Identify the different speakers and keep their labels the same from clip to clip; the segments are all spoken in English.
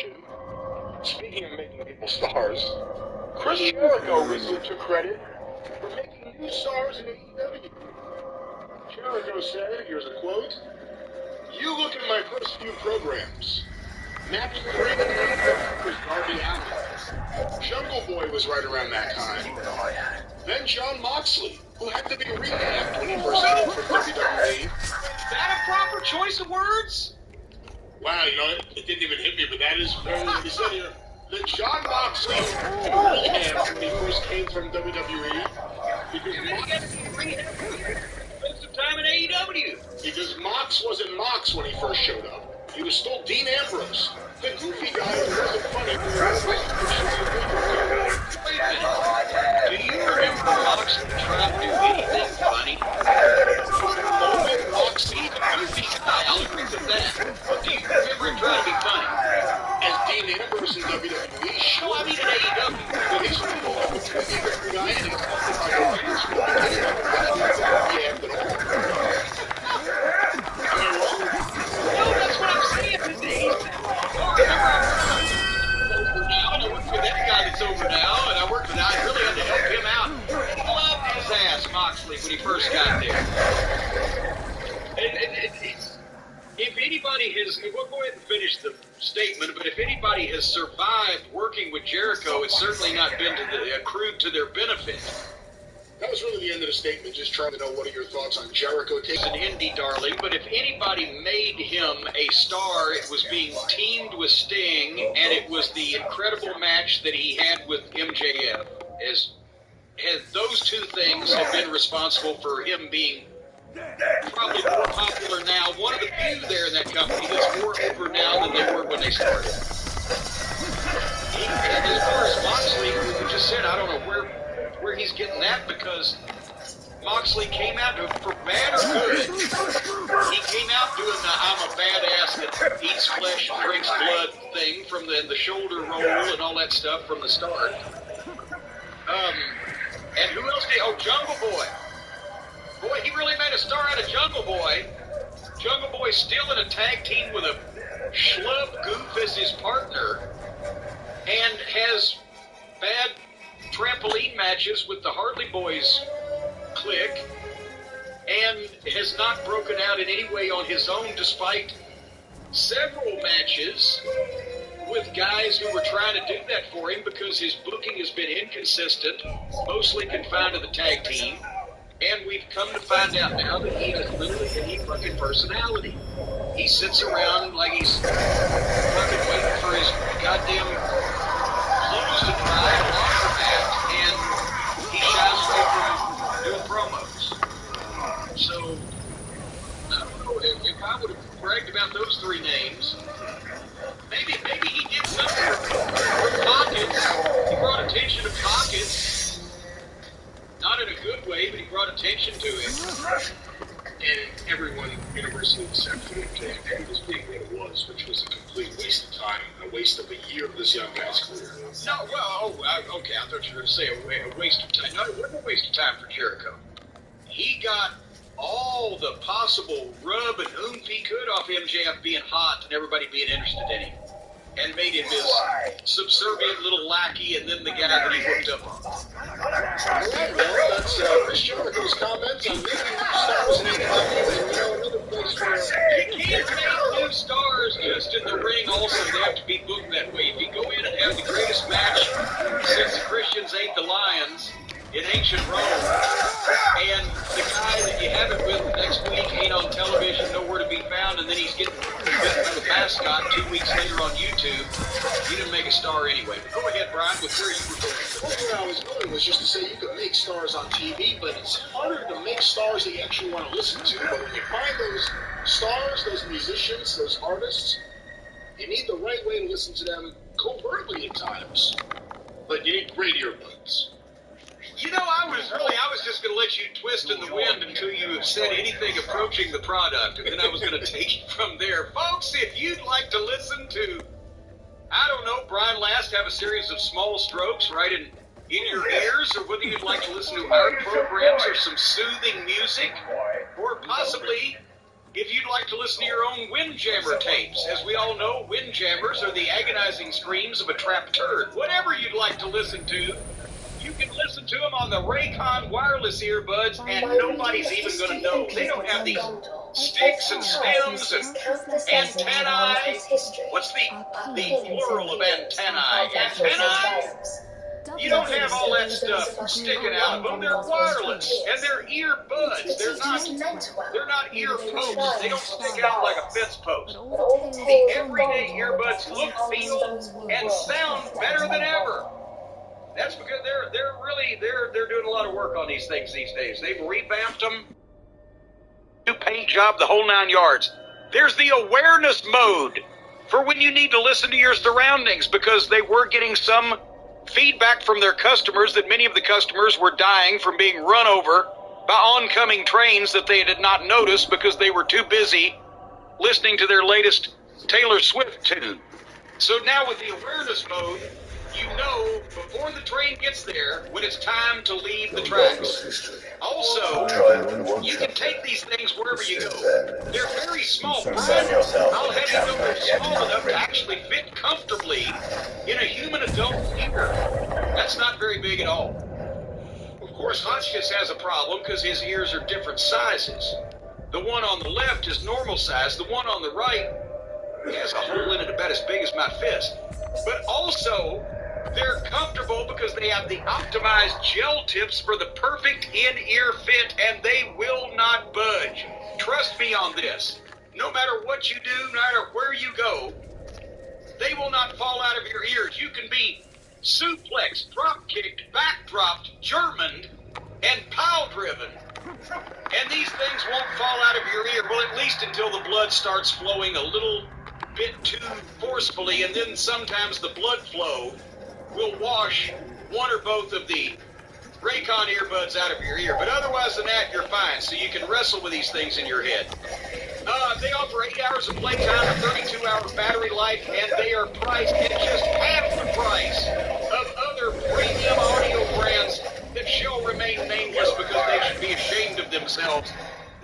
Speaker 1: mention, speaking of making people stars, Chris Jericho recently took credit for making new stars in AEW. Jericho said, here's a quote, "You look at my first few programs. Match 3 in AEW was Darby Allin. Jungle Boy was right around that time. Then Jon Moxley, who had to be revamped when he first entered from WWE.
Speaker 2: Is that a proper choice of words?
Speaker 1: Wow, you know, it didn't even hit me, but that is very what he said here. Then Jon Moxley had to be revamped when he first came from WWE.
Speaker 2: Spend some time in AEW.
Speaker 1: Because Mox wasn't Mox when he first showed up. He was still Dean Ambrose, the goofy guy who wasn't funny.
Speaker 2: Wait a minute. Do you remember Moxley trying to do anything funny? He's a goofy guy, I'll agree with that. But do you remember him trying to be funny?
Speaker 1: As Dean Ambrose in WWE,
Speaker 2: No, I mean in AEW.
Speaker 1: but he's a goofy guy and he's talking about yeah, but
Speaker 2: No, that's what I'm saying. I worked with that guy that's over now, and I really had to help him out. He loved his ass, Moxley, when he first got there. If anybody has, we'll go ahead and finish the statement, but if anybody has survived working with Jericho, it's certainly not been accrued to their benefit.
Speaker 1: that was really the end of the statement. Just trying to know what are your thoughts on Jericho
Speaker 2: He's
Speaker 1: taking
Speaker 2: an indie darling, but if anybody made him a star, it was being teamed with Sting, and it was the incredible match that he had with MJF. As those two things have been responsible for him being probably more popular now. One of the few there in that company that's more over now than they were when they started. And as far as Moxley, we just said, I don't know where he's getting that, because Moxley came out, for bad or good, he came out doing the I'm a badass that eats flesh and drinks blood thing from the shoulder roll and all that stuff from the start. And who else did? Oh, Jungle Boy. Boy, he really made a star out of Jungle Boy. Jungle Boy's still in a tag team with a schlub goof as his partner, and has bad trampoline matches with the Harley Boys clique, and has not broken out in any way on his own, despite several matches with guys who were trying to do that for him, because his booking has been inconsistent, mostly confined to the tag team. And we've come to find out now that he has literally any fucking personality. He sits around like he's fucking waiting for his goddamn clothes to dry and laundromat, and he shies away from doing promos. So, I don't know, if I would have bragged about those three names, maybe he did something for Pockets. He brought attention to Pockets. Not in a good way, but he brought attention to him.
Speaker 1: and everyone universally accepted it as being what it was, which was a complete waste of time, a waste of a year of this young guy's career.
Speaker 2: No, well, okay, I thought you were going to say a waste of time. No, it wasn't a waste of time for Jericho. He got all the possible rub and oomph he could off MJF being hot and everybody being interested in him, and made him his subservient little lackey and then the guy that he hooked up on.
Speaker 1: All right, well, that's Chris Jericho's comments on making new stars in AEW, another place where...
Speaker 2: You can't make new stars just in the ring also. They have to be booked that way. If you go in and have the greatest match since the Christians ate the Lions in ancient Rome, and the guy that you have it with next week ain't on television, nowhere to be found, and then he's getting bitten by the mascot 2 weeks later on YouTube, you didn't make a star anyway. But go ahead, Brian, with where you were going.
Speaker 1: Where I was going was just to say you can make stars on TV, but it's harder to make stars that you actually want to listen to. But when you find those stars, those musicians, those artists, you need the right way to listen to them covertly at times. But you need great earbuds.
Speaker 2: You know, I was just going to let you twist in the wind until you have said anything approaching the product, and then I was going to take it from there. Folks, if you'd like to listen to, I don't know, Brian Last have a series of small strokes right in your ears, or whether you'd like to listen to our programs or some soothing music, or possibly If you'd like to listen to your own Windjammer tapes, as we all know, windjammers are the agonizing screams of a trapped turd. Whatever you'd like to listen to, you can listen to them on the Raycon wireless earbuds, and nobody's even going to know. They don't have these sticks and stems and antennae. What's the plural of antennae? Antennae? You don't have all that stuff sticking out of them. They're wireless, and they're earbuds. They're not ear posts. They don't stick out like a fence post. The everyday earbuds look, feel, and sound better than ever. That's because they're doing a lot of work on these things these days. They've revamped them, new paint job, the whole 9 yards. There's the awareness mode for when you need to listen to your surroundings, because they were getting some feedback from their customers that many of the customers were dying from being run over by oncoming trains that they did not notice because they were too busy listening to their latest Taylor Swift tune. So now with the awareness mode, you know before the train gets there when it's time to leave the tracks. Also, you can take these things wherever you go. They're very small. I'll have you know they're small enough to actually fit comfortably in a human adult ear. That's not very big at all. Of course, Hotchkiss has a problem because his ears are different sizes. The one on the left is normal size. The one on the right has a hole in it about as big as my fist. But also, they're comfortable because they have the optimized gel tips for the perfect in-ear fit, and they will not budge. Trust me on this. No matter what you do, no matter where you go, they will not fall out of your ears. You can be suplexed, drop-kicked, backdropped, Germaned, and pile-driven, and these things won't fall out of your ear, well, at least until the blood starts flowing a little bit too forcefully, and then sometimes the blood flow will wash one or both of the Raycon earbuds out of your ear. But otherwise than that, you're fine. So you can wrestle with these things in your head. They offer 8 hours of playtime, a 32-hour battery life, and they are priced at just half the price of other premium audio brands that shall remain nameless because they should be ashamed of themselves.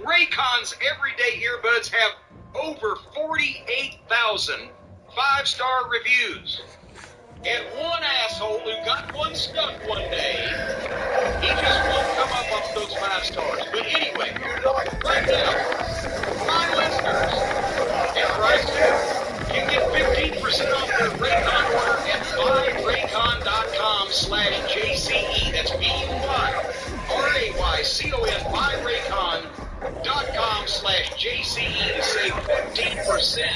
Speaker 2: Raycon's everyday earbuds have over 48,000 five-star reviews. And one asshole who got one stuck one day, he just won't come up off those 5 stars. But anyway, right now, my listeners and price you get 15% off their Raycon order at buyraycon.com/JCE. That's BUYRAYCON, buyraycon.com/JCE to save 15%.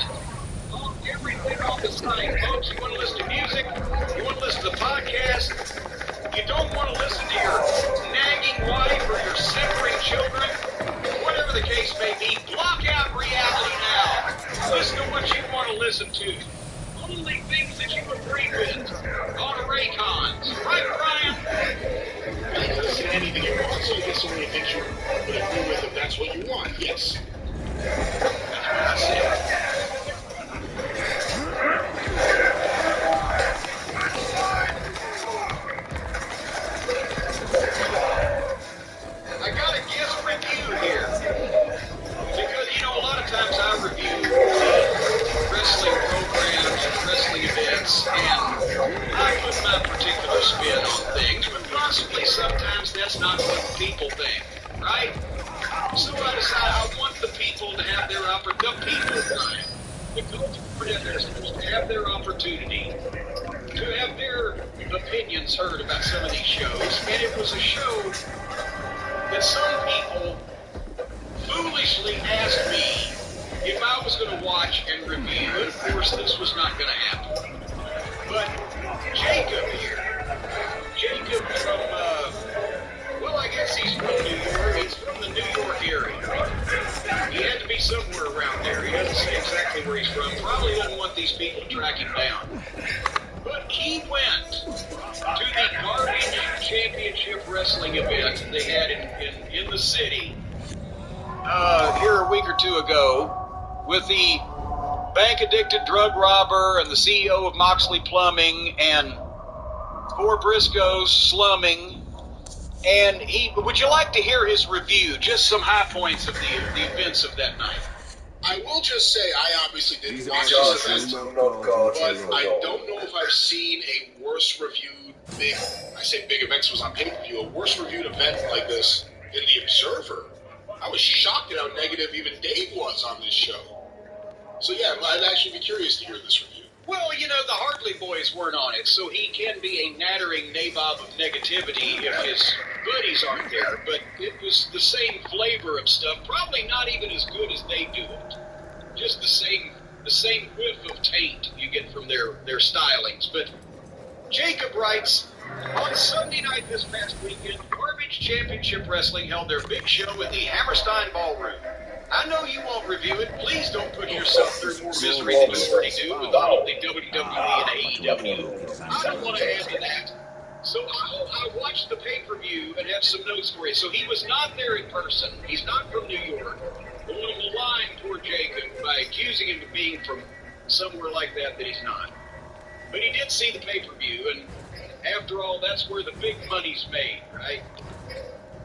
Speaker 2: Everything on the site, folks. You want to listen to music, you want to listen to the podcast, you don't want to listen to your nagging wife or your simpering children, whatever the case may be, block out reality now. Listen to what you want to listen to. Only things that you agree with on Raycons. Right, Brian?
Speaker 1: You can listen to anything you want, so you listen to things you would agree with if that's what you want, yes.
Speaker 2: That's what I said. I got a guest review here. Because, a lot of times I review wrestling programs and wrestling events, and I put my particular spin on things, but possibly sometimes that's not what people think, right? So I decide I want the people to have their the culture predators to have their opportunity to have their opinions heard about some of these shows, and it was a show that some people foolishly asked me if I was going to watch and review, and of course this was not going to happen. But Jacob here, Jacob from, I guess he's from New York. He's from the New York area. He had to be somewhere around there. He doesn't say exactly where he's from. Probably doesn't want these people to track him down. But he went to the Garbage Championship Wrestling event they had in the city here a week or two ago with the bank-addicted drug robber and the CEO of Moxley Plumbing and 4 Briscoes slumming. And would you like to hear his review? Just some high points of the events of that night.
Speaker 1: I will just say, I obviously didn't watch
Speaker 3: Josh
Speaker 1: this
Speaker 3: is
Speaker 1: event,
Speaker 3: not God.
Speaker 1: but I don't know if I've seen a worse reviewed big, I say big events was on pay-per-view, a worse reviewed event like this in The Observer. I was shocked at how negative even Dave was on this show. So yeah, I'd actually be curious to hear this review.
Speaker 2: Well, you know, the Hartley boys weren't on it, so he can be a nattering nabob of negativity if his buddies aren't there, but it was the same flavor of stuff, probably not even as good as they do it. Just the same whiff of taint you get from their stylings. But Jacob writes, on Sunday night this past weekend, Garbage Championship Wrestling held their big show in the Hammerstein Ballroom. I know you won't review it. Please don't put yourself through more misery than you already do with all the WWE and AEW. I don't want to add to that. So I watched the pay-per-view and have some notes for you. So he was not there in person. He's not from New York. I want to malign poor Jacob by accusing him of being from somewhere like that he's not. But he did see the pay-per-view, and after all, that's where the big money's made, right?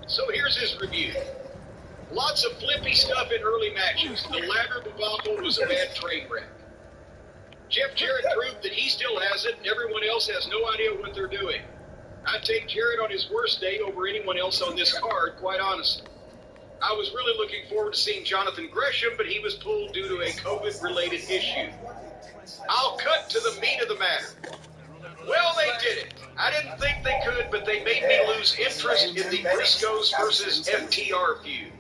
Speaker 2: So here's his review. Lots of flippy stuff in early matches. The ladder debacle was a bad train wreck. Jeff Jarrett proved that he still has it, and everyone else has no idea what they're doing. I'd take Jarrett on his worst day over anyone else on this card, quite honestly. I was really looking forward to seeing Jonathan Gresham, but he was pulled due to a COVID-related issue. I'll cut to the meat of the matter. Well, they did it. I didn't think they could, but they made me lose interest in the Briscoes versus FTR feud.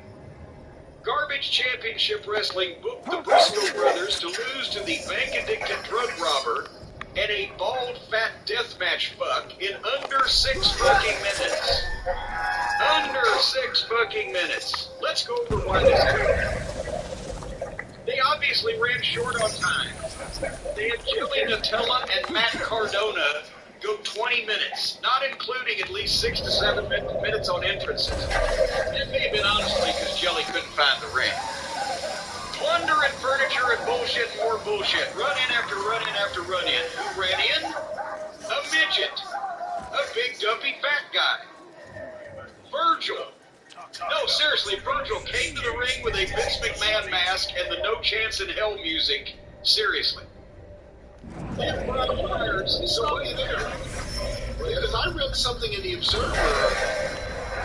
Speaker 2: Garbage Championship Wrestling booked the Briscoe brothers to lose to the bank-addicted drug robber and a bald, fat deathmatch fuck in under 6 fucking minutes. Under 6 fucking minutes. Let's go over why this happened. They obviously ran short on time. They had Jelly Nutella and Matt Cardona go 20 minutes, not including at least 6 to 7 minutes on entrances. It may have been honestly because Jelly couldn't find the ring. Plunder and furniture and bullshit and more bullshit. Run in after run in after run in. Who ran in? A midget. A big dumpy fat guy. Virgil. No, seriously, Virgil came to the ring with a Vince McMahon mask and the No Chance in Hell music. Seriously.
Speaker 1: Then Brian Myers is already there. Because I read something in The Observer,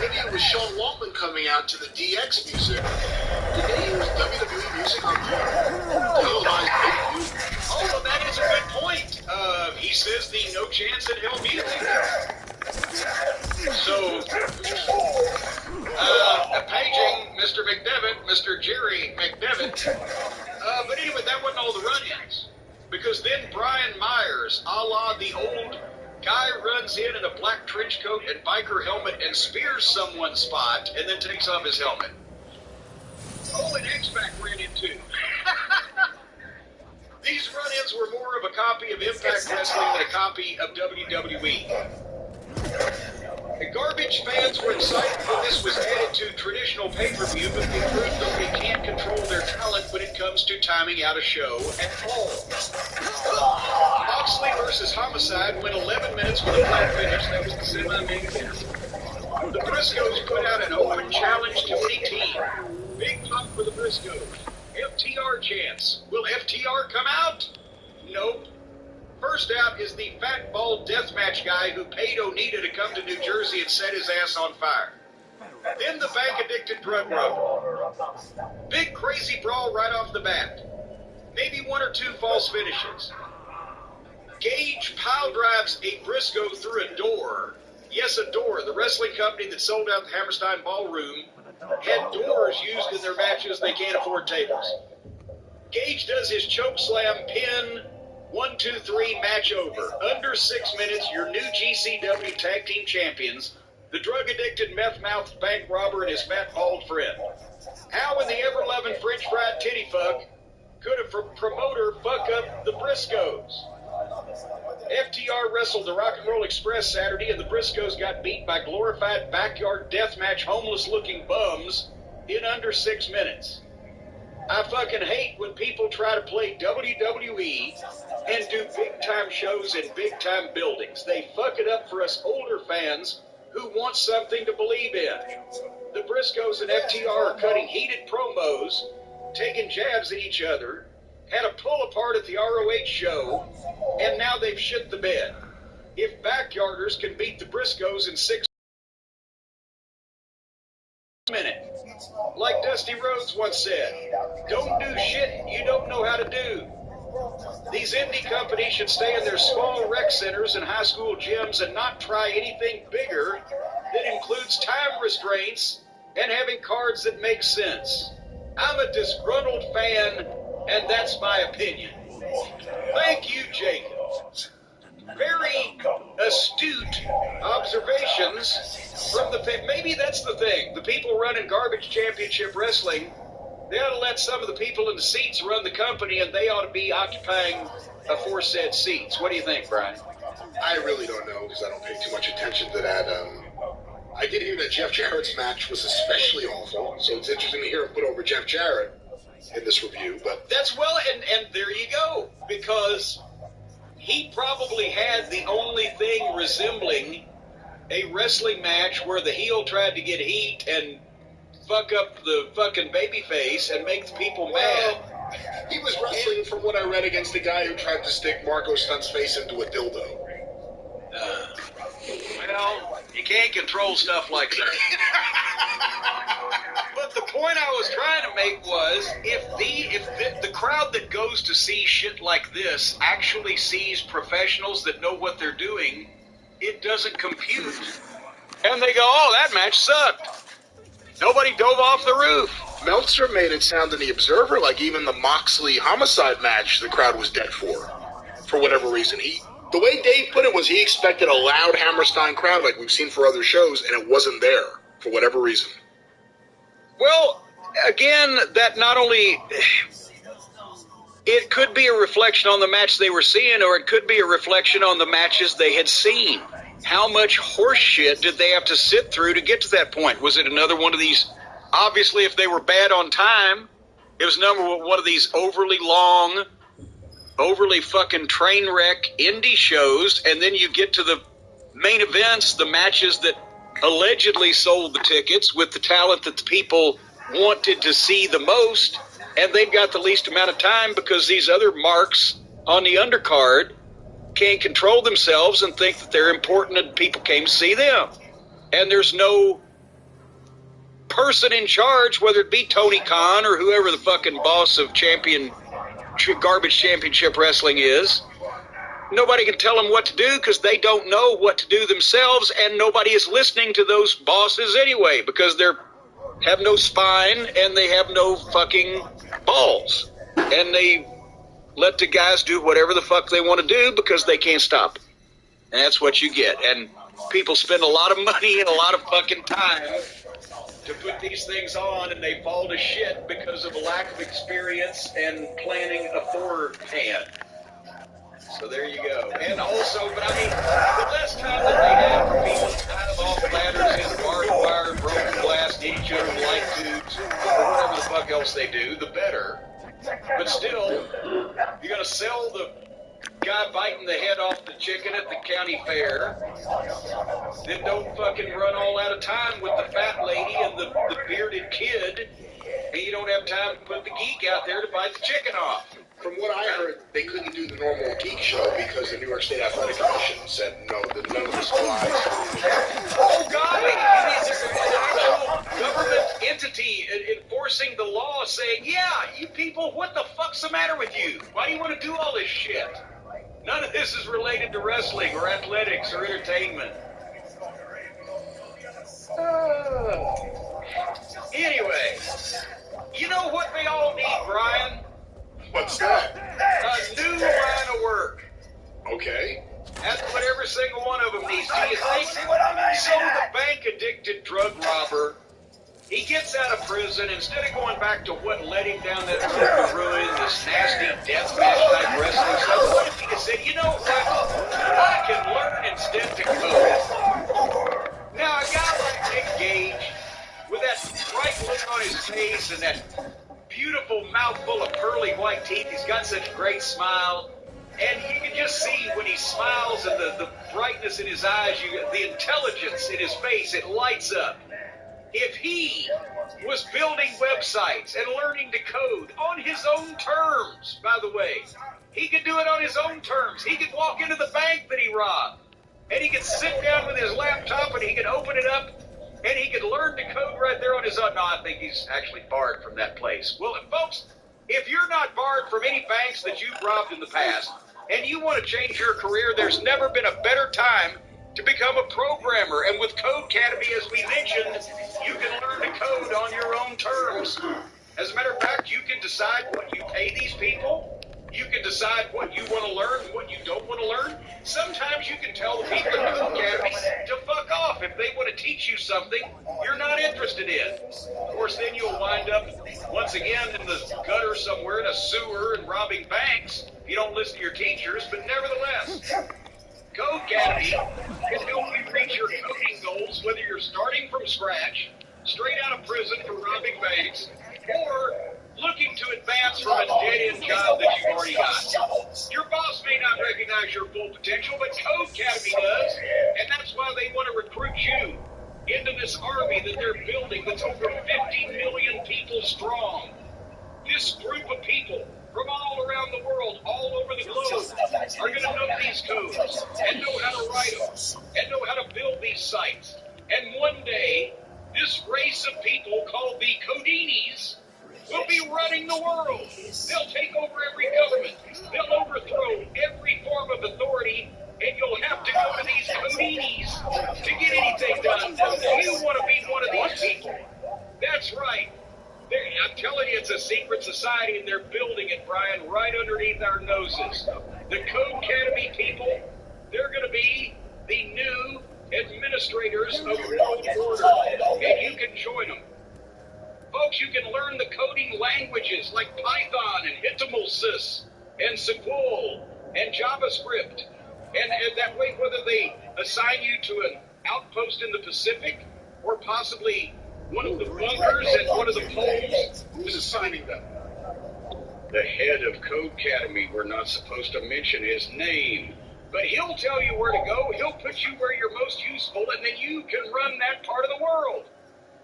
Speaker 1: maybe it was Sean Waltman coming out to the DX music. Did they use WWE music on the televised pay-per-view?
Speaker 2: Oh, well, that is a good point. He says the No Chance in Hell music. So, paging Mr. McDevitt, Mr. Jerry McDevitt. But anyway, that wasn't all the run-ins. Because then Brian Myers, a la the old guy, runs in a black trench coat and biker helmet and spears someone's spot and then takes off his helmet. Oh, and X-Pac ran in too. These run-ins were more of a copy of Impact Wrestling than a copy of WWE. The Garbage fans were excited when this was added to traditional pay-per-view, but they proved that they can't control their talent when it comes to timing out a show at all. Moxley versus Homicide went 11 minutes with a flat finish. That was the semi-main event. The Briscoes put out an open challenge to any team. Big pop for the Briscoes. FTR chance. Will FTR come out? Nope. First out is the fat, bald deathmatch guy who paid Onita to come to New Jersey and set his ass on fire. Then the bank-addicted drug robber. Big crazy brawl right off the bat. Maybe 1 or 2 false finishes. Gage pile drives a Briscoe through a door. Yes, a door. The wrestling company that sold out the Hammerstein Ballroom had doors used in their matches. They can't afford tables. Gage does his choke slam pin. 1, 2, 3, match over. Under 6 minutes, your new GCW Tag Team Champions, the drug-addicted, meth-mouthed bank robber and his fat, bald friend. How in the ever-loving French fried titty fuck could a promoter fuck up the Briscoes? FTR wrestled the Rock and Roll Express Saturday, and the Briscoes got beat by glorified backyard deathmatch homeless-looking bums in under 6 minutes. I fucking hate when people try to play WWE and do big-time shows in big-time buildings. They fuck it up for us older fans who want something to believe in. The Briscoes and FTR are cutting heated promos, taking jabs at each other, had a pull apart at the ROH show, and now they've shit the bed. If backyarders can beat the Briscoes in 6 minutes, like Dusty Rhodes once said, don't do shit you don't know how to do. These indie companies should stay in their small rec centers and high school gyms and not try anything bigger that includes time restraints and having cards that make sense. I'm a disgruntled fan, and that's my opinion. Thank you, Jacob. Very astute observations from maybe that's the thing. The people running Garbage Championship Wrestling, they ought to let some of the people in the seats run the company, and they ought to be occupying aforesaid seats. What do you think, Brian?
Speaker 1: I really don't know because I don't pay too much attention to that. I did hear that Jeff Jarrett's match was especially awful, so it's interesting to hear him put over Jeff Jarrett in this review. But
Speaker 2: that's and there you go, because he probably had the only thing resembling a wrestling match where the heel tried to get heat and fuck up the fucking babyface and make the people mad.
Speaker 1: He was wrestling, from what I read, against a guy who tried to stick Marco Stunt's face into a dildo.
Speaker 2: Well, you can't control stuff like that. But the point I was trying to make was, if the crowd that goes to see shit like this actually sees professionals that know what they're doing, it doesn't compute. And they go, oh, that match sucked. Nobody dove off the roof.
Speaker 1: Meltzer made it sound in The Observer like even the Moxley homicide match the crowd was dead for whatever reason. The way Dave put it was he expected a loud Hammerstein crowd like we've seen for other shows, and it wasn't there for whatever reason.
Speaker 2: Well, again, that not only... It could be a reflection on the match they were seeing, or it could be a reflection on the matches they had seen. How much horse shit did they have to sit through to get to that point? Was it another one of these... Obviously, if they were bad on time, it was one of these overly long, overly fucking train wreck indie shows, and then you get to the main events, the matches that allegedly sold the tickets with the talent that the people wanted to see the most, and they've got the least amount of time because these other marks on the undercard can't control themselves and think that they're important and people came to see them. And there's no person in charge, whether it be Tony Khan or whoever the fucking boss of Garbage Championship Wrestling is. Nobody can tell them what to do because they don't know what to do themselves, and nobody is listening to those bosses anyway because they have no spine and they have no fucking balls. And they let the guys do whatever the fuck they want to do because they can't stop. And that's what you get. And people spend a lot of money and a lot of fucking time to put these things on, and they fall to shit because of a lack of experience and planning beforehand. So there you go. And also, but I mean, the less time that they have for people to climb off ladders in barbed wire, broken glass, each other light tubes, or whatever the fuck else they do, the better. But still, you're going to sell the guy biting the head off the chicken at the county fair, then don't fucking run all out of time with the fat lady and the bearded kid, and you don't have time to put the geek out there to bite the chicken off.
Speaker 1: From what I heard, they couldn't do the normal geek show because the New York State Athletic Commission said no, that none of this applies.
Speaker 2: Oh, God! It is an actual government entity enforcing the law saying, yeah, you people, what the fuck's the matter with you? Why do you want to do all this shit? None of this is related to wrestling or athletics or entertainment. Anyway, you know what they all need, Brian?
Speaker 1: What's that?
Speaker 2: A new line of work.
Speaker 1: Okay.
Speaker 2: That's what every single one of them needs. Do you think so? The bank-addicted drug robber, he gets out of prison, instead of going back to what led him down that road to ruin, this nasty deathmatch type wrestling stuff, what if he said, you know what, I can learn instead to code. Now, a guy like Nick Gage, with that bright look on his face and that beautiful mouthful of pearly white teeth, he's got such a great smile, and you can just see when he smiles and the brightness in his eyes, the intelligence in his face, it lights up. if he was building websites and learning to code on his own terms, by the way, he could do it on his own terms. He could walk into the bank that he robbed, and he could sit down with his laptop, and he could open it up, and he could learn to code right there on his own. No, I think he's actually barred from that place. Well, folks, if you're not barred from any banks that you've robbed in the past, and you want to change your career, there's never been a better time to become a programmer. And with Code Academy, as we mentioned, you can learn to code on your own terms. As a matter of fact, you can decide what you pay these people. You can decide what you want to learn, what you don't want to learn. Sometimes you can tell the people at Code Academy to fuck off if they want to teach you something you're not interested in. Of course, then you'll wind up, once again, in the gutter somewhere in a sewer and robbing banks if you don't listen to your teachers. But nevertheless, Code Academy can help you reach your coding goals, whether you're starting from scratch, straight out of prison for robbing banks, or looking to advance from a dead-end job that you've already got. Your boss may not recognize your full potential, but Code Academy does, and that's why they want to recruit you into this army that they're building that's over 50 million people strong. This group of people from all around the world, all over the globe, are going to know these codes and know how to write them and know how to build these sites. And one day, this race of people called the Codinis will be running the world. They'll take over every government. They'll overthrow every form of authority, and you'll have to go to these Codinis to get anything done. You want to be one of these people. That's right. I'm telling you, it's a secret society, and they're building it, Brian, right underneath our noses. The Code Academy people, they're going to be the new administrators of world order, and you can join them. Folks, you can learn the coding languages like Python and HTML and SQL and JavaScript. And that way, whether they assign you to an outpost in the Pacific or possibly one of the bunkers and one of the poles, who's assigning them? The head of Code Academy, we're not supposed to mention his name, but he'll tell you where to go. He'll put you where you're most useful, and then you can run that part of the world.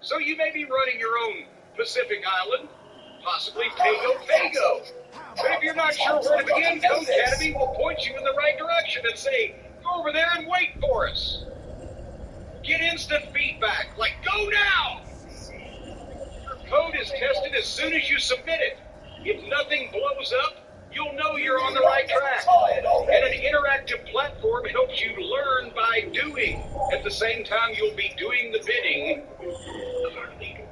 Speaker 2: So you may be running your own Pacific Island, possibly Pago. But if you're not sure where to begin, Code Academy will point you in the right direction and say, go over there and wait for us. Get instant feedback, like, go now! Your code is tested as soon as you submit it. If nothing blows up, you'll know you're on the right track. And an interactive platform helps you learn by doing. At the same time, you'll be doing the bidding of our leader.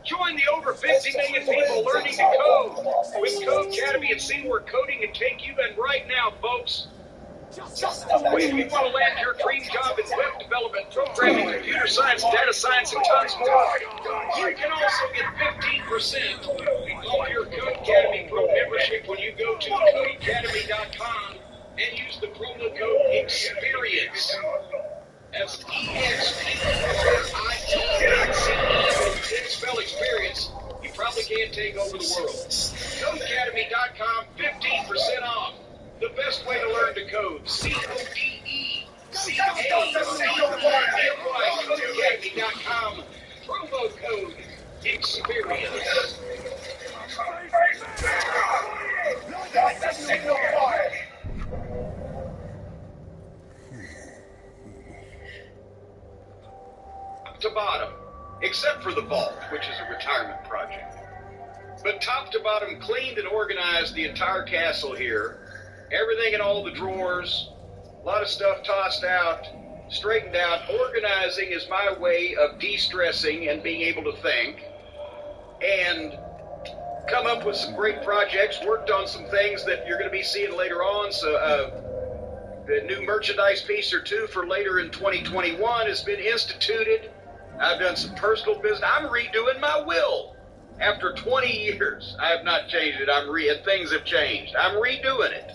Speaker 2: Join the over 50 million people learning to code with Code Academy and see where coding can take you. And right now, folks, if you want to land your dream job in web development, programming, computer science, data science, and tons more, you can also get 15% off your Code Academy Pro membership when you go to codeacademy.com and use the promo code EXPERIENCE. That's EXPERIENCE. Didn't spell experience. You probably can't take over the world. CodeAcademy.com, 15% off. The best way to learn to code. CODECADEMY. CodeAcademy.com. Promo code EXPERIENCE. To bottom, except for the vault, which is a retirement project. But top to bottom, cleaned and organized the entire castle here. Everything in all the drawers, a lot of stuff tossed out, straightened out. Organizing is my way of de-stressing and being able to think. And come up with some great projects, worked on some things that you're going to be seeing later on. So the new merchandise piece or two for later in 2021 has been instituted. I've done some personal business. I'm redoing my will. After 20 years, I have not changed it. And things have changed. I'm redoing it.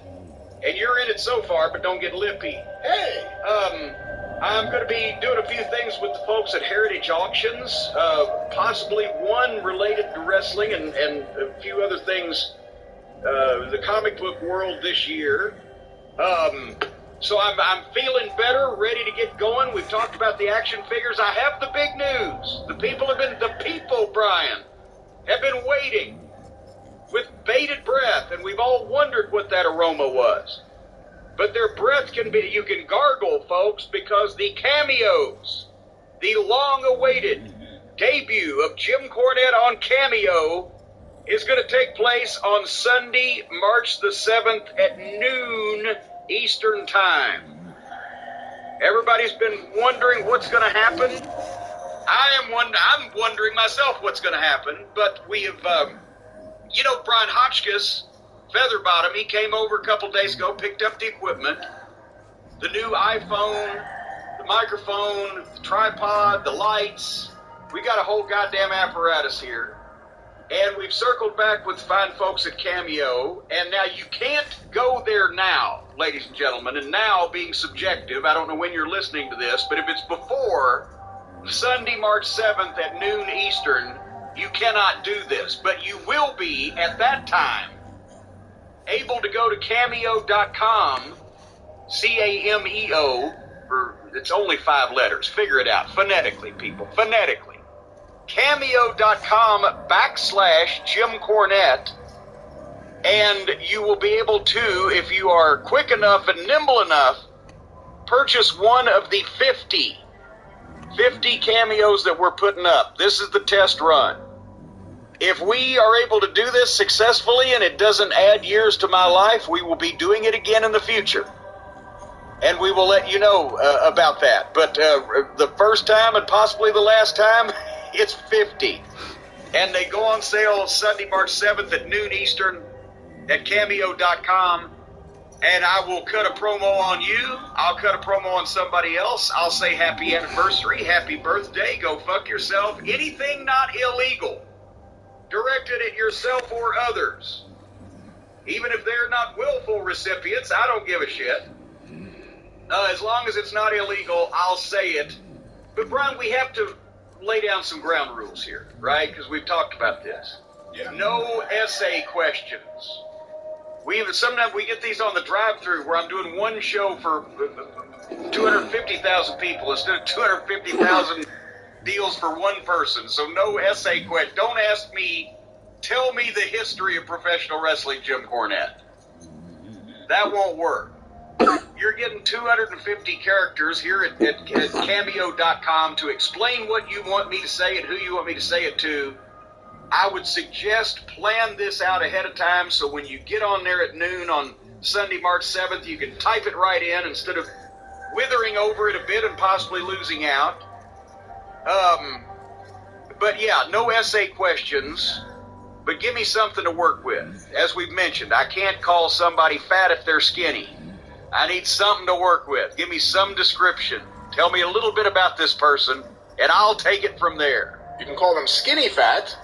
Speaker 2: And you're in it so far, but don't get lippy. Hey! I'm going to be doing a few things with the folks at Heritage Auctions, possibly one related to wrestling and a few other things, the comic book world this year. So I'm feeling better, ready to get going. We've talked about the action figures. I have the big news. The people, Brian, have been waiting with bated breath, and we've all wondered what that aroma was. But their breath you can gargle, folks, because the cameos, the long-awaited debut of Jim Cornette on Cameo is going to take place on Sunday, March the 7th at noon Eastern Time. Everybody's been wondering what's going to happen. I'm wondering myself what's going to happen, but we have, Brian Hotchkiss, Featherbottom, he came over a couple days ago, picked up the equipment, the new iPhone, the microphone, the tripod, the lights. We got a whole goddamn apparatus here. And we've circled back with fine folks at Cameo, and now you can't go there now, ladies and gentlemen, and now being subjective, I don't know when you're listening to this, but if it's before Sunday, March 7th at noon Eastern, you cannot do this, but you will be, at that time, able to go to cameo.com, C-A-M-E-O, it's only 5 letters, figure it out, phonetically, people, phonetically. Cameo.com/Jim Cornette, and you will be able to, if you are quick enough and nimble enough, purchase one of the 50 cameos that we're putting up. This is the test run. If we are able to do this successfully and it doesn't add years to my life, we will be doing it again in the future. And we will let you know about that. But the first time and possibly the last time, it's 50. And they go on sale Sunday, March 7th at noon Eastern at cameo.com. And I will cut a promo on you. I'll cut a promo on somebody else. I'll say happy anniversary, happy birthday, go fuck yourself. Anything not illegal directed at yourself or others. Even if they're not willful recipients, I don't give a shit. As long as it's not illegal, I'll say it. But Brian, we have to lay down some ground rules here, right? Because we've talked about this.
Speaker 1: Yeah.
Speaker 2: No essay questions. Sometimes we get these on the drive-through where I'm doing one show for 250,000 people instead of 250,000 deals for one person. So no essay question. Don't ask me, tell me the history of professional wrestling, Jim Cornette. That won't work. You're getting 250 characters here at cameo.com to explain what you want me to say and who you want me to say it to. I would suggest plan this out ahead of time so when you get on there at noon on Sunday, March 7th, you can type it right in instead of withering over it a bit and possibly losing out. But yeah, no essay questions, but give me something to work with. As we've mentioned, I can't call somebody fat if they're skinny. I need something to work with. Give me some description. Tell me a little bit about this person, and I'll take it from there.
Speaker 1: You can call them skinny fat.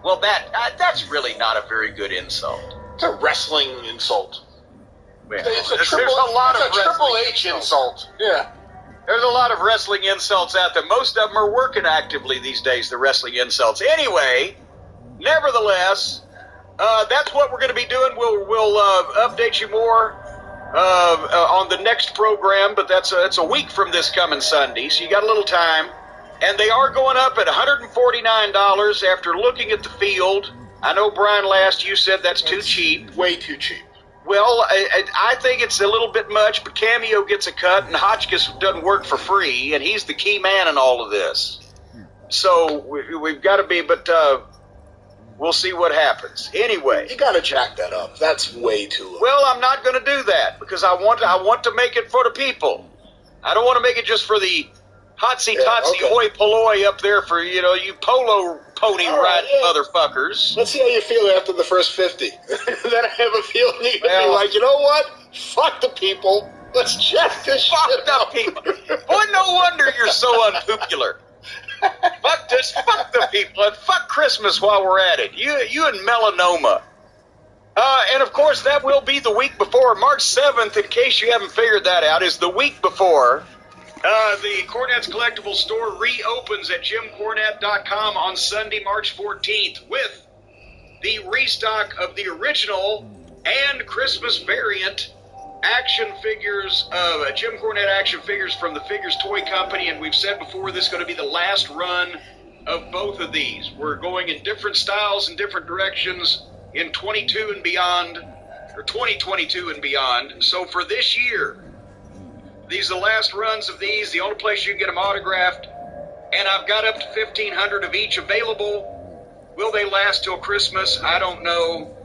Speaker 2: Well, that's really not a very good insult.
Speaker 1: It's a wrestling insult.
Speaker 2: Well,
Speaker 1: It's a
Speaker 2: there's
Speaker 1: triple
Speaker 2: a lot of
Speaker 1: Triple
Speaker 2: wrestling
Speaker 1: H
Speaker 2: insults.
Speaker 1: insult. Yeah.
Speaker 2: There's a lot of wrestling insults out there. Most of them are working actively these days, the wrestling insults. Anyway, nevertheless, that's what we're going to be doing. We'll update you more on the next program, but that's a week from this coming Sunday, so you got a little time. And they are going up at $149 after looking at the field. I know, Brian, last you said that's too cheap.
Speaker 1: Way too cheap.
Speaker 2: Well, I think it's a little bit much, but Cameo gets a cut, and Hotchkiss doesn't work for free, and he's the key man in all of this. So we've got to be, but we'll see what happens. Anyway.
Speaker 1: You got to jack that up. That's way too low.
Speaker 2: Well, I'm not going to do that, because I want to make it for the people. I don't want to make it just for the hotsy-totsy hoi polloi up there for, you polo pony riding motherfuckers.
Speaker 1: Let's see how you feel after the first 50. Then I have a feeling you're going to be like, you know what? Fuck the people. Let's jack this shit up.
Speaker 2: Fuck the people. Boy, no wonder you're so unpopular. Fuck the people, and fuck Christmas while we're at it. You and melanoma. And of course, that will be the week before. March 7th, in case you haven't figured that out, is the week before. The Cornette's Collectible Store reopens at jimcornette.com on Sunday, March 14th with the restock of the original and Christmas variant action figures, Jim Cornette action figures from the Figures Toy Company, and we've said before this is going to be the last run of both of these. We're going in different styles and different directions in 22 and beyond, or 2022 and beyond. So for this year, these are the last runs of these, the only place you can get them autographed, and I've got up to 1,500 of each available. Will they last till Christmas? I don't know,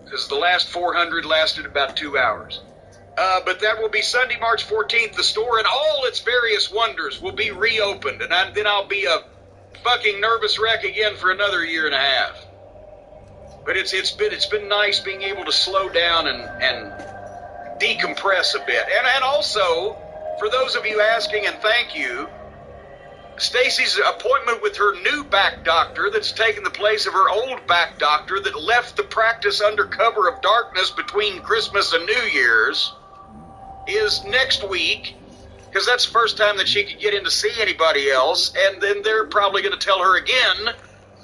Speaker 2: because the last 400 lasted about 2 hours. But that will be Sunday, March 14th. The store and all its various wonders will be reopened, and then I'll be a fucking nervous wreck again for another year and a half. But it's been nice being able to slow down and decompress a bit. And also, for those of you asking, and thank you, Stacy's appointment with her new back doctor that's taken the place of her old back doctor that left the practice under cover of darkness between Christmas and New Year's is next week, because that's the first time that she could get in to see anybody else, and then they're probably going to tell her again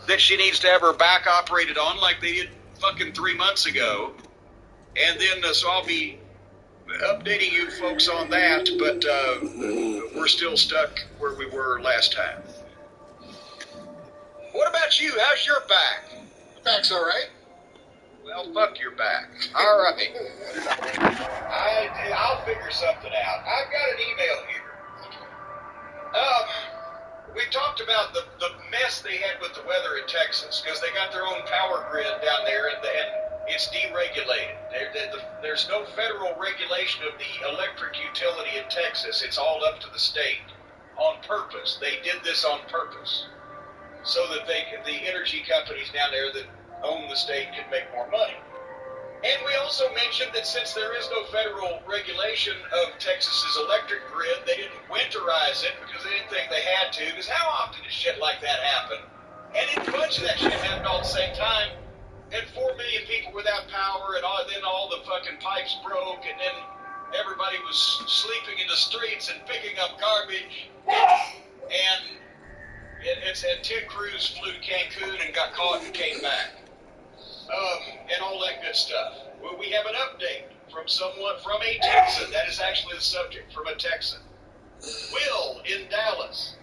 Speaker 2: that she needs to have her back operated on like they did fucking 3 months ago. And then, so I'll be updating you folks on that, but we're still stuck where we were last time. What about you? How's your back?
Speaker 1: The back's all right.
Speaker 2: Well, fuck your back. All right. I'll figure something out. I've got an email here. We talked about the mess they had with the weather in Texas, because they got their own power grid down there, and it's deregulated. There's no federal regulation of the electric utility in Texas. It's all up to the state on purpose. They did this on purpose so that the energy companies down there that own the state could make more money. And we also mentioned that since there is no federal regulation of Texas's electric grid, they didn't winterize it because they didn't think they had to, because how often does shit like that happen? And a bunch of that shit happened all at the same time, and 4 million people without power, and then all the fucking pipes broke, and then everybody was sleeping in the streets and picking up garbage, and Ted Cruz flew to Cancun and got caught and came back. And all that good stuff. Well, we have an update from someone, from a Texan. That is actually the subject, from a Texan. Will in Dallas.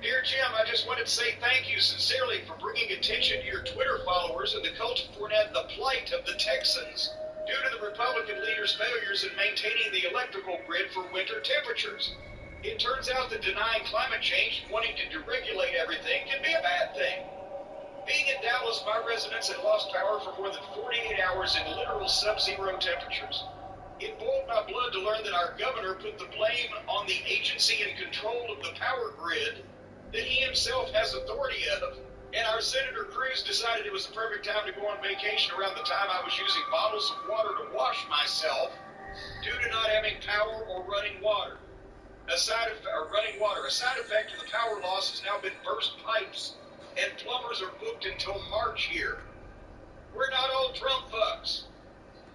Speaker 2: Dear Jim, I just wanted to say thank you sincerely for bringing attention to your Twitter followers and the cult of Fournette the plight of the Texans due to the Republican leader's failures in maintaining the electrical grid for winter temperatures. It turns out that denying climate change and wanting to deregulate everything can be a bad thing. Being in Dallas, my residents had lost power for more than 48 hours in literal sub-zero temperatures. It boiled my blood to learn that our governor put the blame on the agency in control of the power grid that he himself has authority of, and our Senator Cruz decided it was the perfect time to go on vacation around the time I was using bottles of water to wash myself due to not having power or running water. A side effect of the power loss has now been burst pipes, and plumbers are booked until March here. We're not all Trump fucks.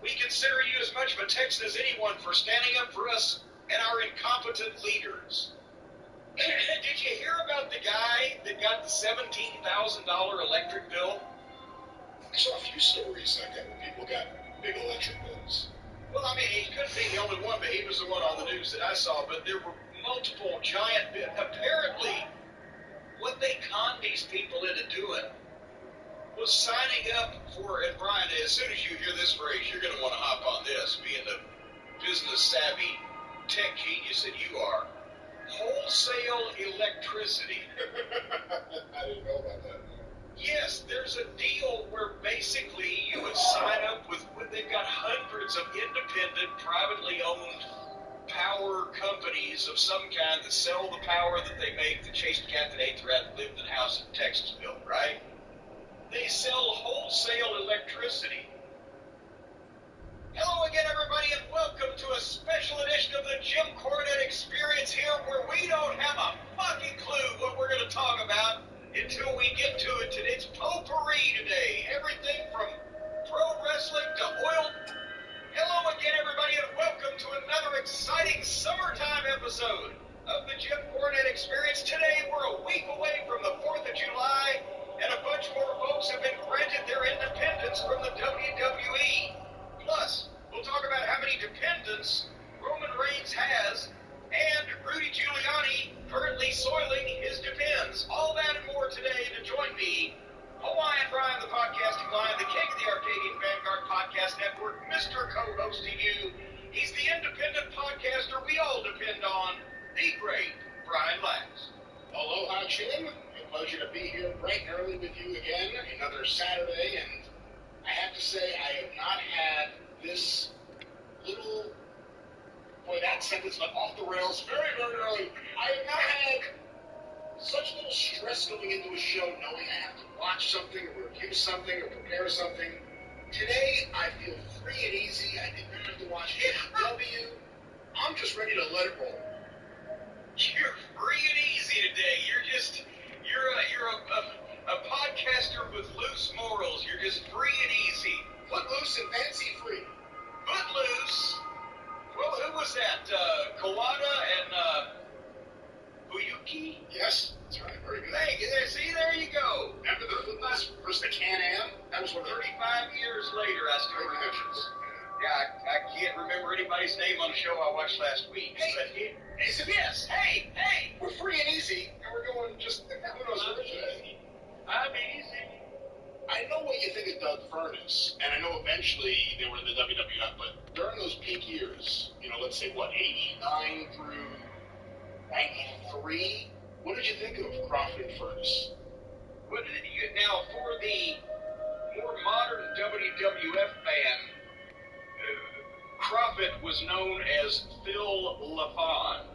Speaker 2: We consider you as much of a Texan as anyone for standing up for us and our incompetent leaders. Did you hear about the guy that got the $17,000 electric bill?
Speaker 1: I saw a few stories like that where people got big electric bills.
Speaker 2: Well, I mean, he couldn't be the only one, but he was the one on the news that I saw. But there were multiple giant bills. Apparently, what they conned these people into doing was signing up for, and Brian, as soon as you hear this phrase, you're going to want to hop on this, being the business-savvy tech genius that you are, wholesale electricity.
Speaker 1: I didn't know about that.
Speaker 2: Yes, there's a deal where basically you would sign up with, they've got hundreds of independent, privately owned power companies of some kind that sell the power that they make that chased the cat that ate the rat that lived in the house that Texas built, right? They sell wholesale electricity. Hello again, everybody, and welcome to a special edition of the Jim Cornette Experience here, where we don't have a fucking clue what we're going to talk about until we get to it. It's potpourri today. Everything from pro wrestling to oil. Hello again, everybody, and welcome to another exciting summertime episode of the Jim Cornette Experience. Today, we're a week away from the 4th of July, and a bunch more folks have been granted their independence from the WWE. Plus, we'll talk about how many dependents distance, Roman Reigns has, and Rudy Giuliani currently soiling his Depends. All that and more today. To join me, Hawaiian Brian, the podcasting lion, the king of the Arcadian Vanguard Podcast Network, Mr. Co-hosting you. He's the independent podcaster we all depend on, the great Brian Lax.
Speaker 1: Aloha, Jim. A pleasure to be here bright and early with you again. Another Saturday, and I have to say I have not had this little, boy, that sentence went off the rails very, very early. I have not had such little stress going into a show knowing I have to watch something or review something or prepare something. Today, I feel free and easy. I didn't have to watch AEW. I'm just ready to let it roll.
Speaker 2: You're free and easy today. You're a podcaster with loose morals. You're just free and easy.
Speaker 1: Footloose and fancy free.
Speaker 2: Footloose. Well, who was that? Kawada and Buyuki?
Speaker 1: Yes, that's right. Very good.
Speaker 2: Hey, there you go.
Speaker 1: Remember the Footloose versus the Can-Am? That was one of the
Speaker 2: 35 years later, I still remember.
Speaker 1: mentions.
Speaker 2: Yeah, I can't remember anybody's name on the show I watched last week.
Speaker 1: Hey,
Speaker 2: Yes, hey!
Speaker 1: we're free and easy, and we're going just, who knows where today.
Speaker 2: I'm easy.
Speaker 1: I know what you think of Doug Furness, and I know eventually they were in the WWF, but during those peak years, let's say, 89 through 93, what did you think of Crawford and Furness?
Speaker 2: Now, for the more modern WWF fan, Crawford was known as Phil LaFon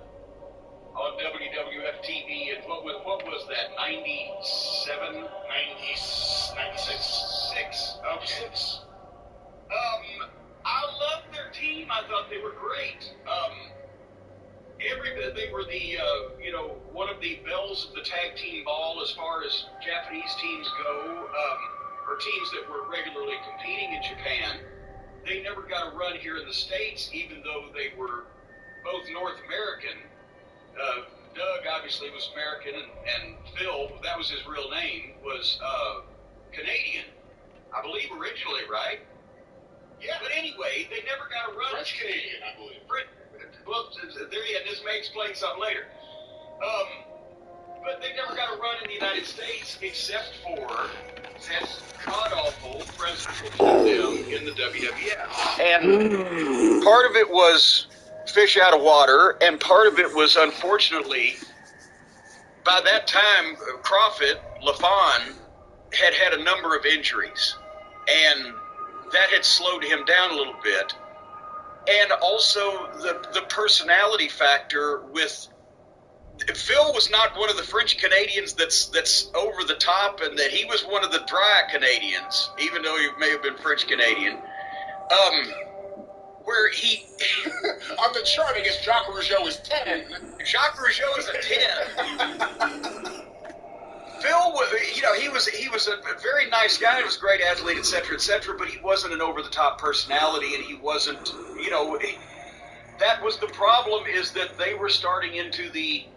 Speaker 2: on WWF TV. And what was that? 97,
Speaker 1: 96.
Speaker 2: Okay. I loved their team. I thought they were great. They were the one of the bells of the tag team ball as far as Japanese teams go, or teams that were regularly competing in Japan. They never got a run here in the States, even though they were both North American. Doug obviously was American, and Phil, that was his real name, was Canadian, I believe originally, right? Yeah. But anyway, they never got a run.
Speaker 1: French Canadian, I believe.
Speaker 2: Well, this may explain something later. But they never got a run in the United States except for that god-awful presidential shutdown in the WWF. And part of it was fish out of water, and part of it was, unfortunately, by that time, Crawford, LaFon, had a number of injuries, and that had slowed him down a little bit. And also the personality factor with Phil was not one of the French Canadians that's over the top, and that he was one of the dry Canadians, even though he may have been French Canadian. Where he
Speaker 1: on the chart, I guess Jacques Rougeau is 10.
Speaker 2: Jacques Rougeau is a 10. Phil, he was a very nice guy. He was a great athlete, etc., but he wasn't an over-the-top personality, and he wasn't, that was the problem, is that they were starting into the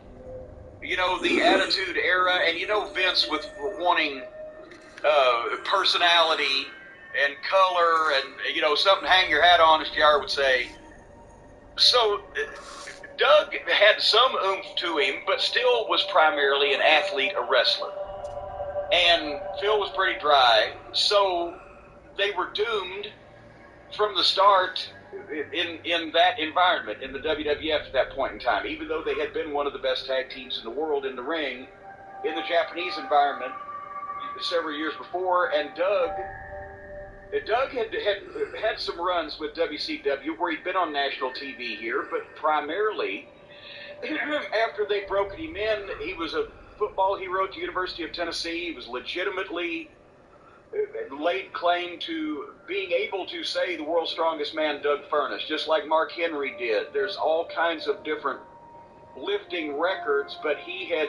Speaker 2: Attitude Era, and Vince with wanting personality and color and, something to hang your hat on, as JR would say. So Doug had some oomph to him, but still was primarily an athlete, a wrestler. And Phil was pretty dry, so they were doomed from the start in that environment, in the WWF at that point in time, even though they had been one of the best tag teams in the world in the ring, in the Japanese environment several years before. And Doug had some runs with WCW where he'd been on national TV here, but primarily after they'd broken him in, he was a football hero at the University of Tennessee. He was legitimately laid claim to being able to say the world's strongest man, Doug Furness, just like Mark Henry did. There's all kinds of different lifting records, but he had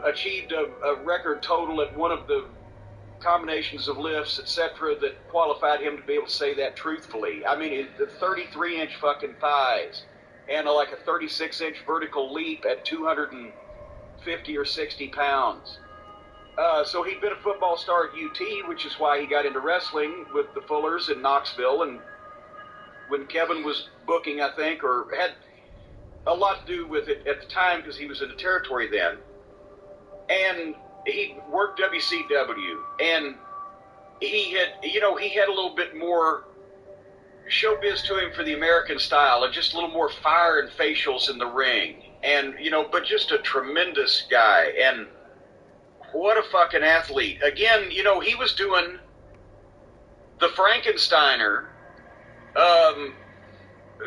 Speaker 2: achieved a record total at one of the combinations of lifts, etc., that qualified him to be able to say that truthfully. I mean, the 33-inch fucking thighs and like a 36-inch vertical leap at 250 or 60 pounds. So he'd been a football star at UT, which is why he got into wrestling with the Fullers in Knoxville and
Speaker 3: when Kevin was booking, I think, or had a lot to do with it at the time because he was in the territory then. And he worked WCW, and he had a little bit more showbiz to him for the American style, and just a little more fire and facials in the ring, and but just a tremendous guy, and what a fucking athlete. Again, he was doing the Frankensteiner.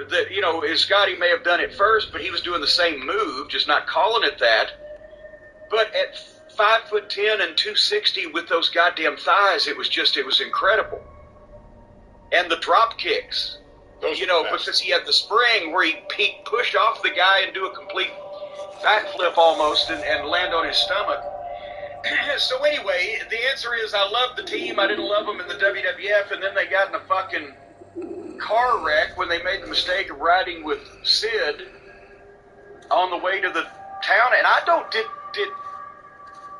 Speaker 3: That Scotty may have done it first, but he was doing the same move, just not calling it that. But at 5'10" and 260 with those goddamn thighs, it was incredible. And the drop kicks, because he had the spring where he'd push off the guy and do a complete backflip almost and land on his stomach. So anyway, the answer is I loved the team. I didn't love them in the WWF, and then they got in a fucking car wreck when they made the mistake of riding with Sid on the way to the town. And did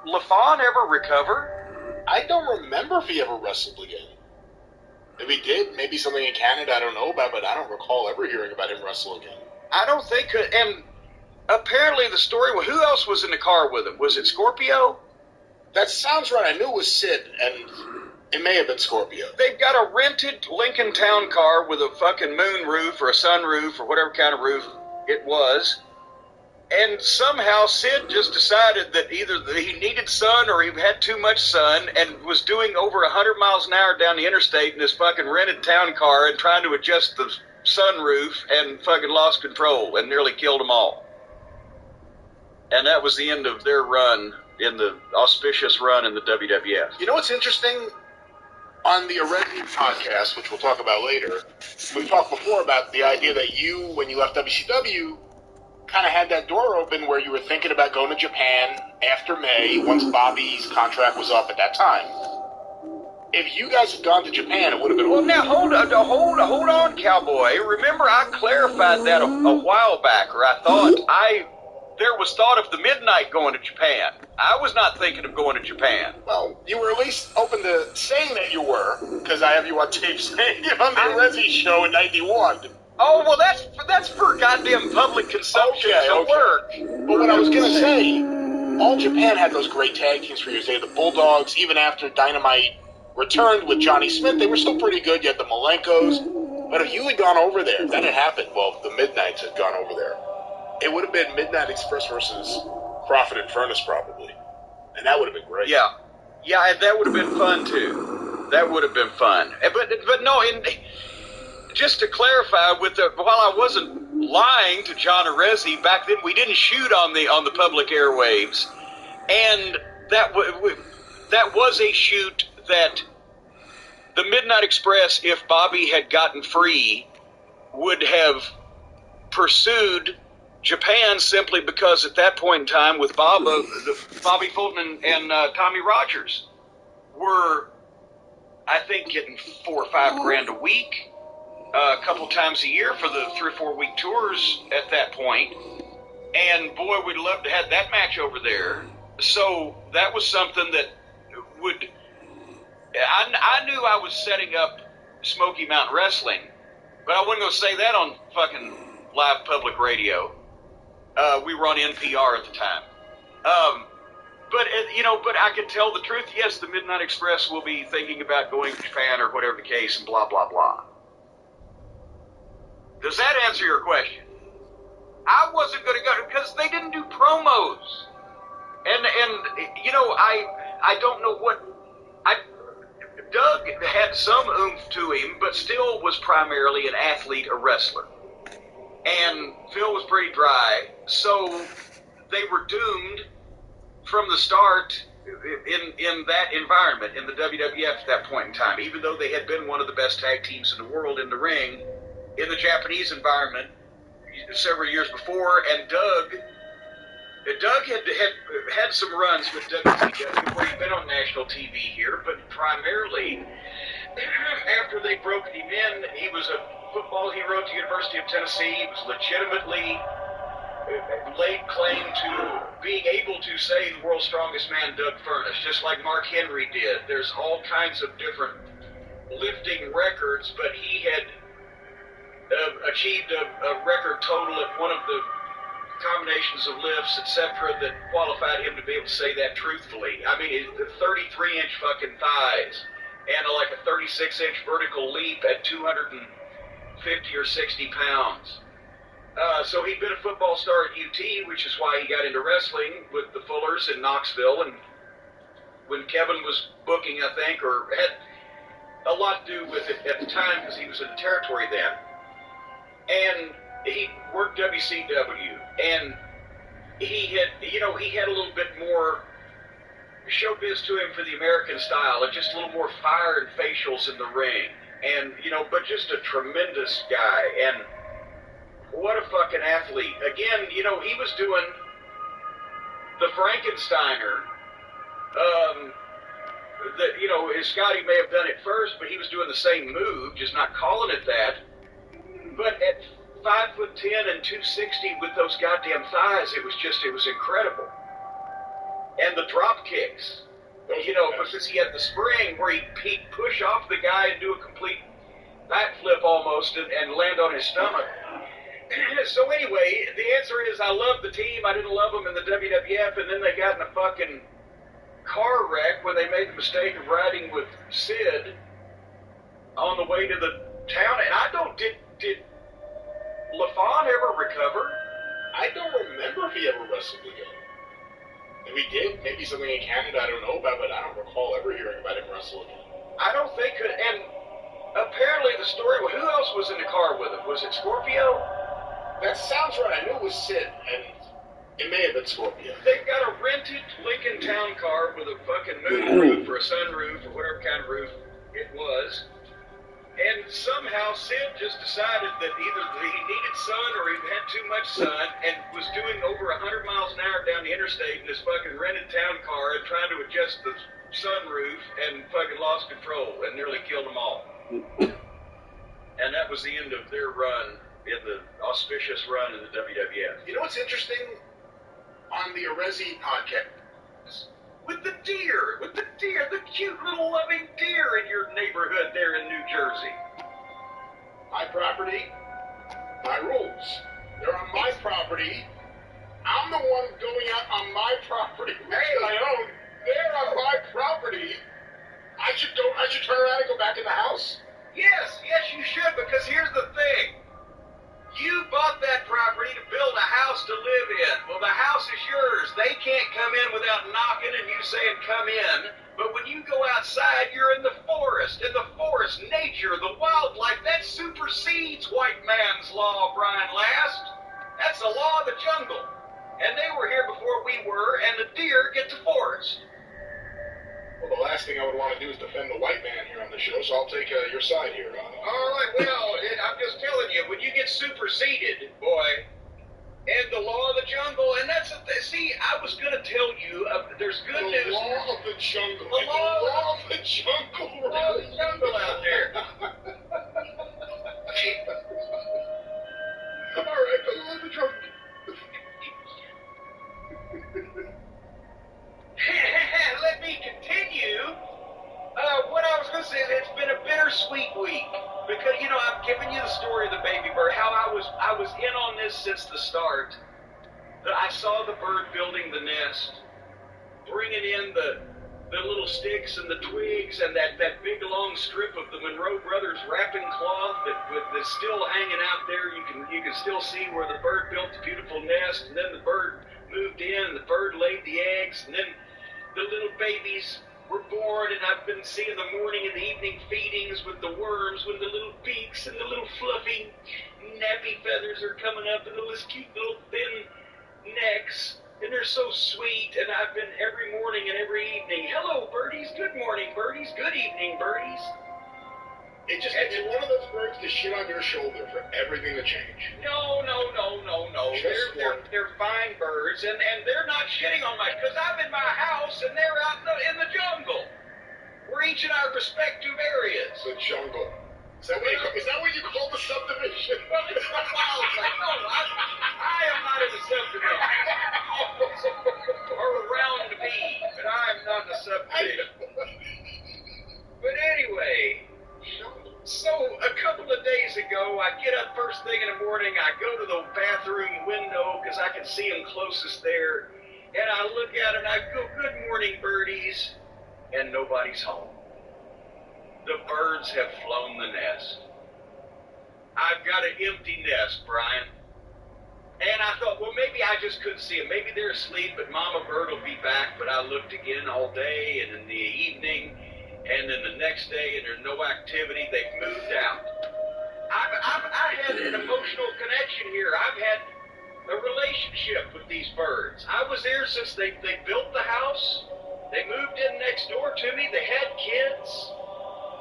Speaker 3: LaFawn ever recover?
Speaker 1: I don't remember if he ever wrestled again. If he did, maybe something in Canada I don't know about, but I don't recall ever hearing about him wrestle again.
Speaker 3: I don't think, and apparently the story, well, who else was in the car with him? Was it Scorpio?
Speaker 1: That sounds right. I knew it was Sid, and it may have been Scorpio.
Speaker 3: They've got a rented Lincoln Town car with a fucking moon roof or a sun roof or whatever kind of roof it was. And somehow Sid just decided that either he needed sun or he had too much sun and was doing over 100 miles an hour down the interstate in his fucking rented town car and trying to adjust the sunroof and fucking lost control and nearly killed them all. And that was the end of their run, in the auspicious run in the WWF.
Speaker 1: You know what's interesting? On the Arezzi podcast, which we'll talk about later, we talked before about the idea that you, when you left WCW, kind of had that door open where you were thinking about going to Japan after May, once Bobby's contract was up at that time. If you guys had gone to Japan, it would have been...
Speaker 3: Well, now, hold on, Cowboy. Remember, I clarified that a while back, or I thought there was thought of the Midnight going to Japan. I was not thinking of going to Japan.
Speaker 1: Well, you were at least open to saying that you were, because I have you on tape saying it on the Arezzi show in 91.
Speaker 3: Oh, well, that's for goddamn public consumption.
Speaker 1: Okay.
Speaker 3: Work.
Speaker 1: But what I was going to say, All Japan had those great tag teams for years. They had the Bulldogs. Even after Dynamite returned with Johnny Smith, they were still pretty good. You had the Malenkos. But if you had gone over there, if that had happened, well, the Midnights had gone over there, it would have been Midnight Express versus Crawford and Furnace, probably. And that would have been great.
Speaker 3: Yeah, and that would have been fun, too. That would have been fun. But no, just to clarify, while I wasn't lying to John Arezzi, back then we didn't shoot on the public airwaves, and that was a shoot that the Midnight Express, if Bobby had gotten free, would have pursued Japan simply because at that point in time with Bobby Fulton and Tommy Rogers were, I think, getting $4 or $5 grand a week. A couple times a year for the 3 or 4 week tours at that point. And boy, we'd love to have that match over there. So that was something that would... I knew I was setting up Smoky Mountain Wrestling, but I wasn't going to say that on fucking live public radio. We were on NPR at the time. But I could tell the truth. Yes, the Midnight Express will be thinking about going to Japan or whatever the case and blah, blah, blah. Does that answer your question? I wasn't going to go because they didn't do promos, and I don't know what Doug had some oomph to him, but still was primarily an athlete, a wrestler, and Phil was pretty dry, so they were doomed from the start in that environment in the WWF at that point in time, even though they had been one of the best tag teams in the world in the ring. In the Japanese environment several years before, and Doug had some runs with WCW where he'd been on national TV here, but primarily after they broke him in, he was a football hero at the University of Tennessee. He was legitimately laid claim to being able to say the world's strongest man, Doug Furnace, just like Mark Henry did. There's all kinds of different lifting records, but he had
Speaker 2: achieved a record total at one of the combinations of lifts, etc., that qualified him to be able to say that truthfully. I mean, the 33-inch fucking thighs and like a 36-inch vertical leap at 250 or 60 pounds. So he'd been a football star at UT, which is why he got into wrestling with the Fullers in Knoxville. And when Kevin was booking, I think, or had a lot to do with it at the time because he was in the territory then. And he worked WCW, and he had, he had a little bit more showbiz to him for the American style, and just a little more fire and facials in the ring, and but just a tremendous guy, and what a fucking athlete. Again, he was doing the Frankensteiner. Scotty may have done it first, but he was doing the same move, just not calling it that. But at 5'10" and 260 with those goddamn thighs, it was incredible. And the drop kicks, because he had the spring where he'd push off the guy and do a complete backflip almost and land on his stomach. So anyway, the answer is I loved the team. I didn't love them in the WWF, and then they got in a fucking car wreck when they made the mistake of riding with Sid on the way to the town. And did LaFawn ever recover?
Speaker 1: I don't remember if he ever wrestled again. If he did, maybe something in Canada I don't know about, but I don't recall ever hearing about him wrestle again.
Speaker 2: I don't think it. And apparently the story, who else was in the car with him? Was it Scorpio?
Speaker 1: That sounds right. I knew it was Sid, and it may have been Scorpio.
Speaker 2: They've got a rented Lincoln Town car with a fucking moon roof or a sunroof or whatever kind of roof it was. And somehow Sid just decided that either he needed sun or he had too much sun and was doing over 100 miles an hour down the interstate in this fucking rented town car and trying to adjust the sunroof and fucking lost control and nearly killed them all. And that was the end of their run, in the auspicious run in the WWF.
Speaker 1: You know what's interesting? On the Arezzi podcast,
Speaker 2: with the cute little loving deer in your neighborhood there in New Jersey.
Speaker 1: My property, my rules. They're on my property. I'm the one going out on my property, which I own. They're on my property. I should turn around and go back in the house?
Speaker 2: Yes, you should, because here's the thing. You bought that property to build a house to live in. Well, the house is yours. They can't come in without knocking and you saying, come in. But when you go outside, you're in the forest. In the forest, nature, the wildlife, that supersedes white man's law, Brian Last. That's the law of the jungle. And they were here before we were, and the deer get the forest.
Speaker 1: Well, the last thing I would want to do is defend the white man here on the show, so I'll take your side here.
Speaker 2: All right, well, I'm just telling you, when you get superseded, boy, and the law of the jungle, and that's see, I was going to tell you, there's good news.
Speaker 1: The law of the jungle.
Speaker 2: The law
Speaker 1: of the jungle.
Speaker 2: The law of the jungle out there.
Speaker 1: All right, the law of the jungle.
Speaker 2: Let me continue. What I was going to say is it's been a bittersweet week because I've given you the story of the baby bird. How I was in on this since the start. I saw the bird building the nest, bringing in the little sticks and the twigs and that big long strip of the Monroe Brothers wrapping cloth that's still hanging out there. You can still see where the bird built the beautiful nest, and then the bird moved in, and the bird laid the eggs, and then the little babies were born, and I've been seeing the morning and the evening feedings with the worms, with the little beaks and the little fluffy nappy feathers are coming up, and those cute little thin necks, and they're so sweet, and I've been every morning and every evening, hello birdies, good morning birdies, good evening birdies.
Speaker 1: It's one of those birds to shit on your shoulder for everything to change.
Speaker 2: No. They're fine birds, and they're not shitting on because I'm in my house and they're out in the jungle. We're each in our respective areas.
Speaker 1: The jungle. Is that what you call the subdivision?
Speaker 2: Well, it's the wildlife. No, I am not in the subdivision. Or around me, but I'm not in the subdivision. But anyway, so a couple of days ago, I get up first thing in the morning. I go to the bathroom window because I can see them closest there. And I look out and I go, good morning, birdies. And nobody's home. The birds have flown the nest. I've got an empty nest, Brian. And I thought, well, maybe I just couldn't see them. Maybe they're asleep, but Mama Bird will be back. But I looked again all day and in the evening and then the next day, and there's no activity. They've moved out. I had an emotional connection here. I've had a relationship with these birds. I was there since they built the house. They moved in next door to me. They had kids.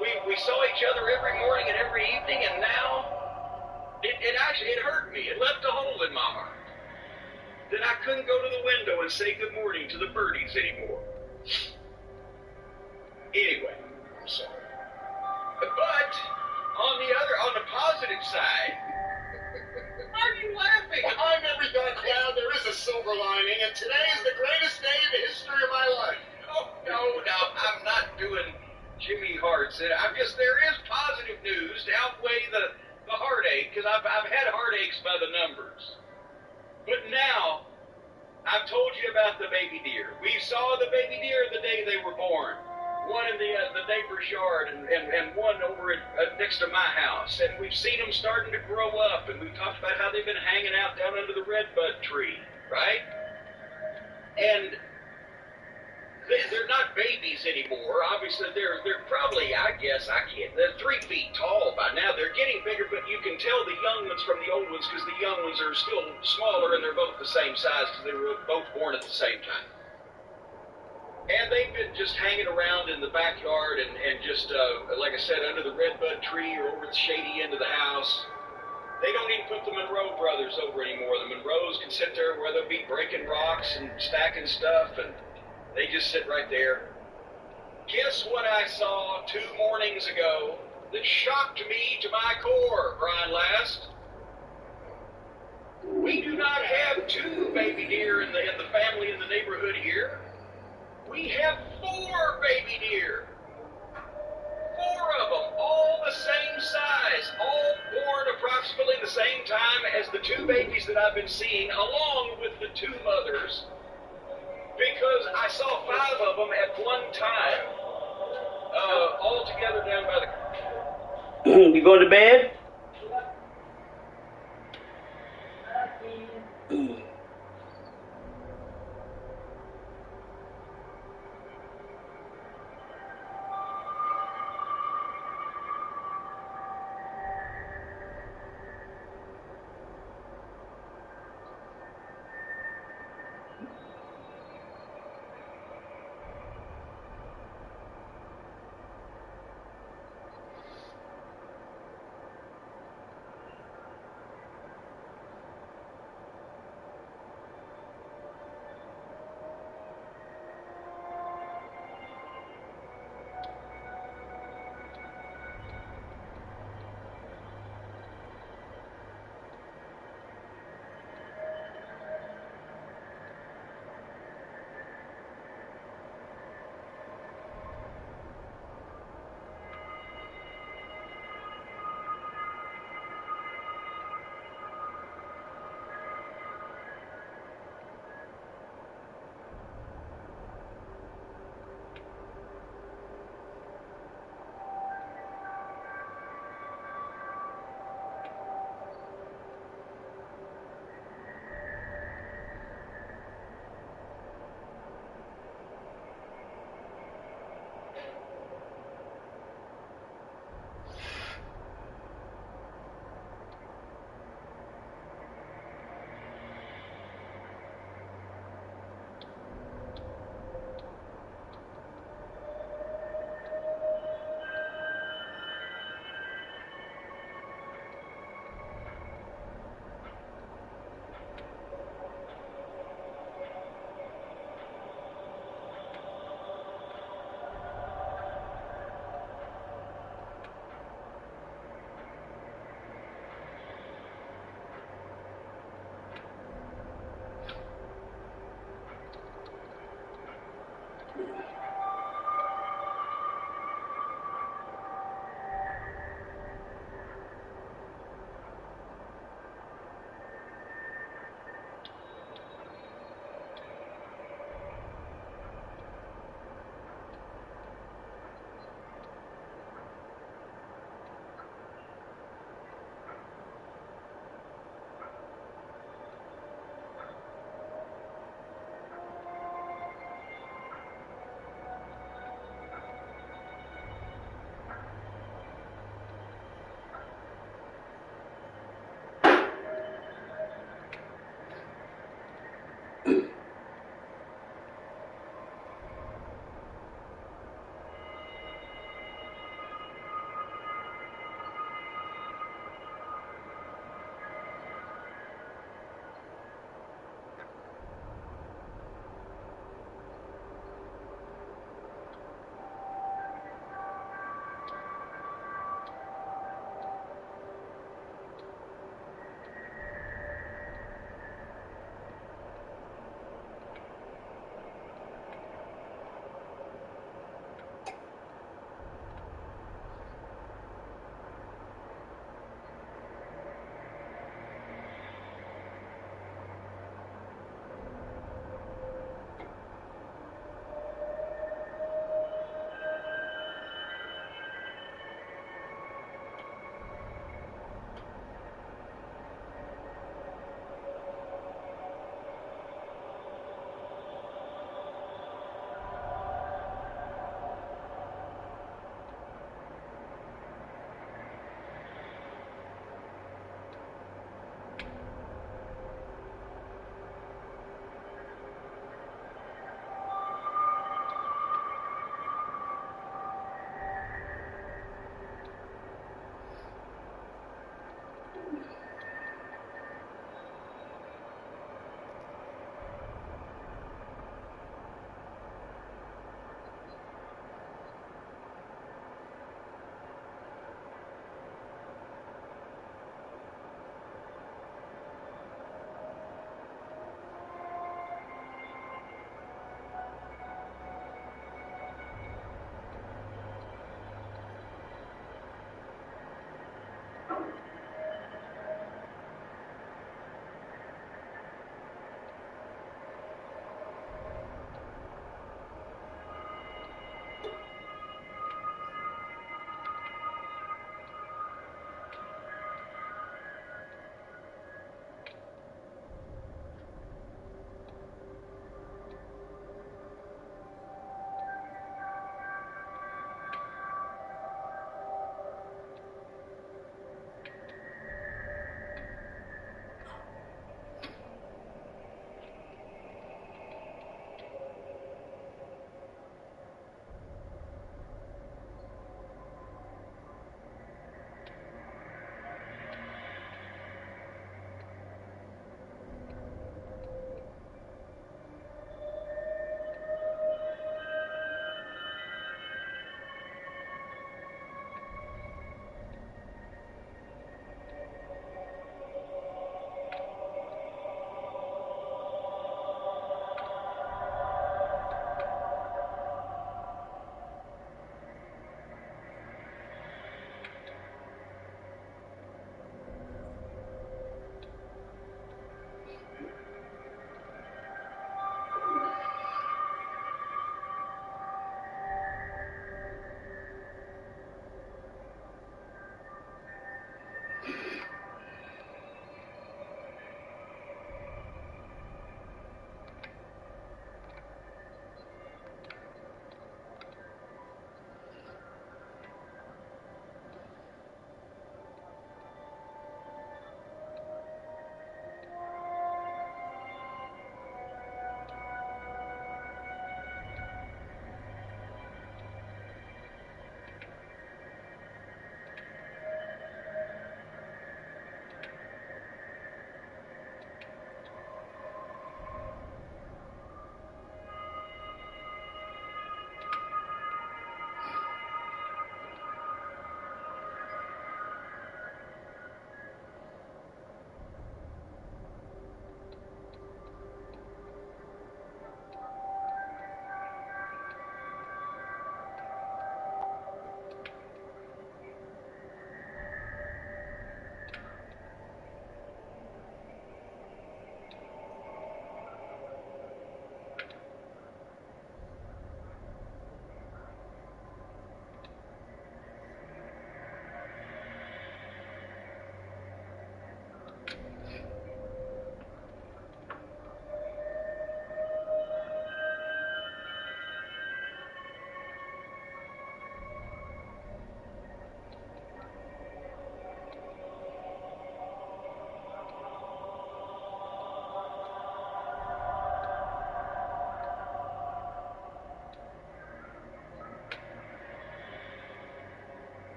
Speaker 2: We saw each other every morning and every evening, and now it hurt me. It left a hole in my heart. That I couldn't go to the window and say good morning to the birdies anymore. Anyway, I'm sorry. But on the positive side, why are you laughing?
Speaker 1: Behind every dark cloud, there is a silver lining, and today is the greatest day in the history of my life.
Speaker 2: Oh, no, I'm not doing Jimmy Hart's. There is positive news to outweigh the heartache, because I've had heartaches by the numbers. But now, I've told you about the baby deer. We saw the baby deer the day they were born. One in the neighbor's yard and one over next to my house. And we've seen them starting to grow up, and we've talked about how they've been hanging out down under the redbud tree, right? And they're not babies anymore. Obviously, they're probably, they're 3 feet tall by now. They're getting bigger, but you can tell the young ones from the old ones because the young ones are still smaller, and they're both the same size because they were both born at the same time. And they've been just hanging around in the backyard and just, like I said, under the redbud tree or over the shady end of the house. They don't even put the Monroe brothers over anymore. The Monroes can sit there where they'll be breaking rocks and stacking stuff, and they just sit right there. Guess what I saw 2 mornings ago that shocked me to my core, Brian Last? We do not have 2 baby deer in the family in the neighborhood here. We have 4 baby deer. 4 of them, all the same size, all born approximately the same time as the 2 babies that I've been seeing, along with the 2 mothers, because I saw 5 of them at one time, all together down by the...
Speaker 4: You going to bed?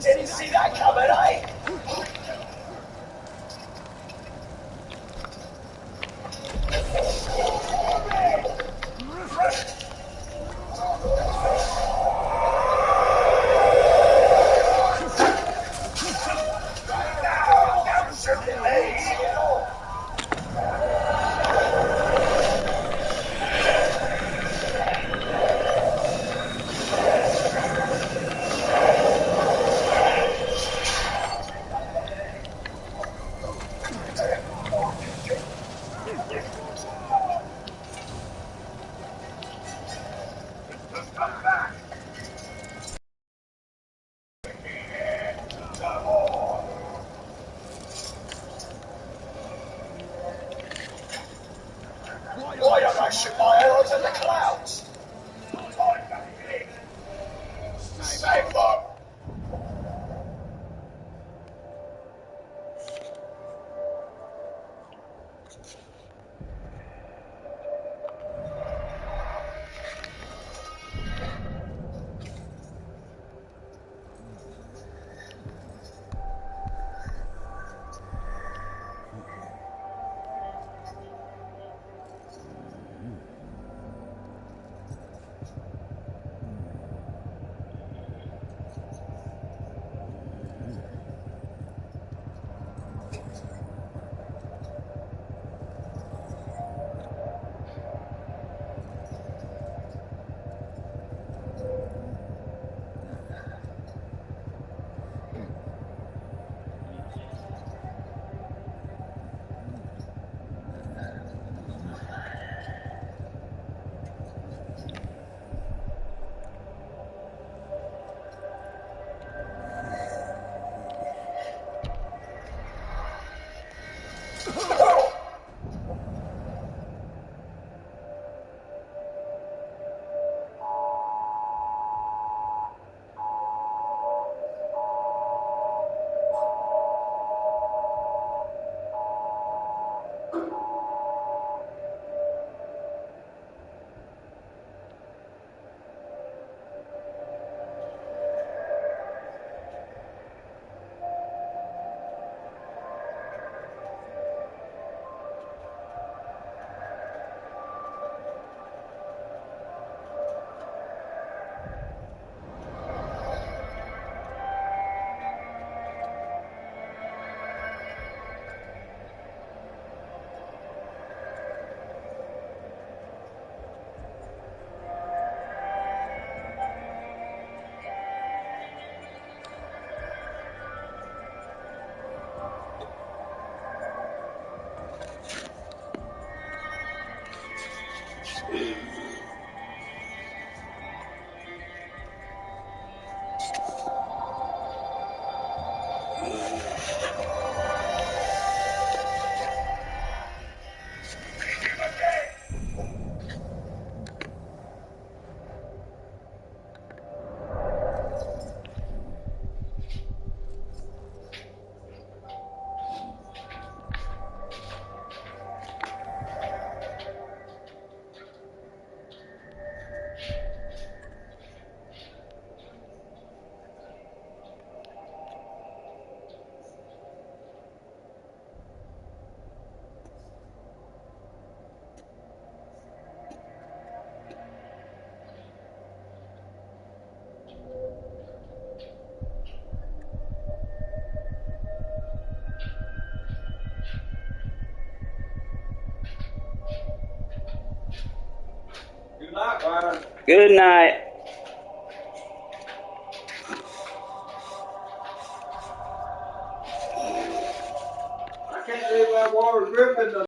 Speaker 4: Didn't see that coming, eh? Why don't I shoot my arrows at the clouds? Save them!
Speaker 5: night, Ryan.
Speaker 6: Good night.
Speaker 5: I can't believe that water's dripping.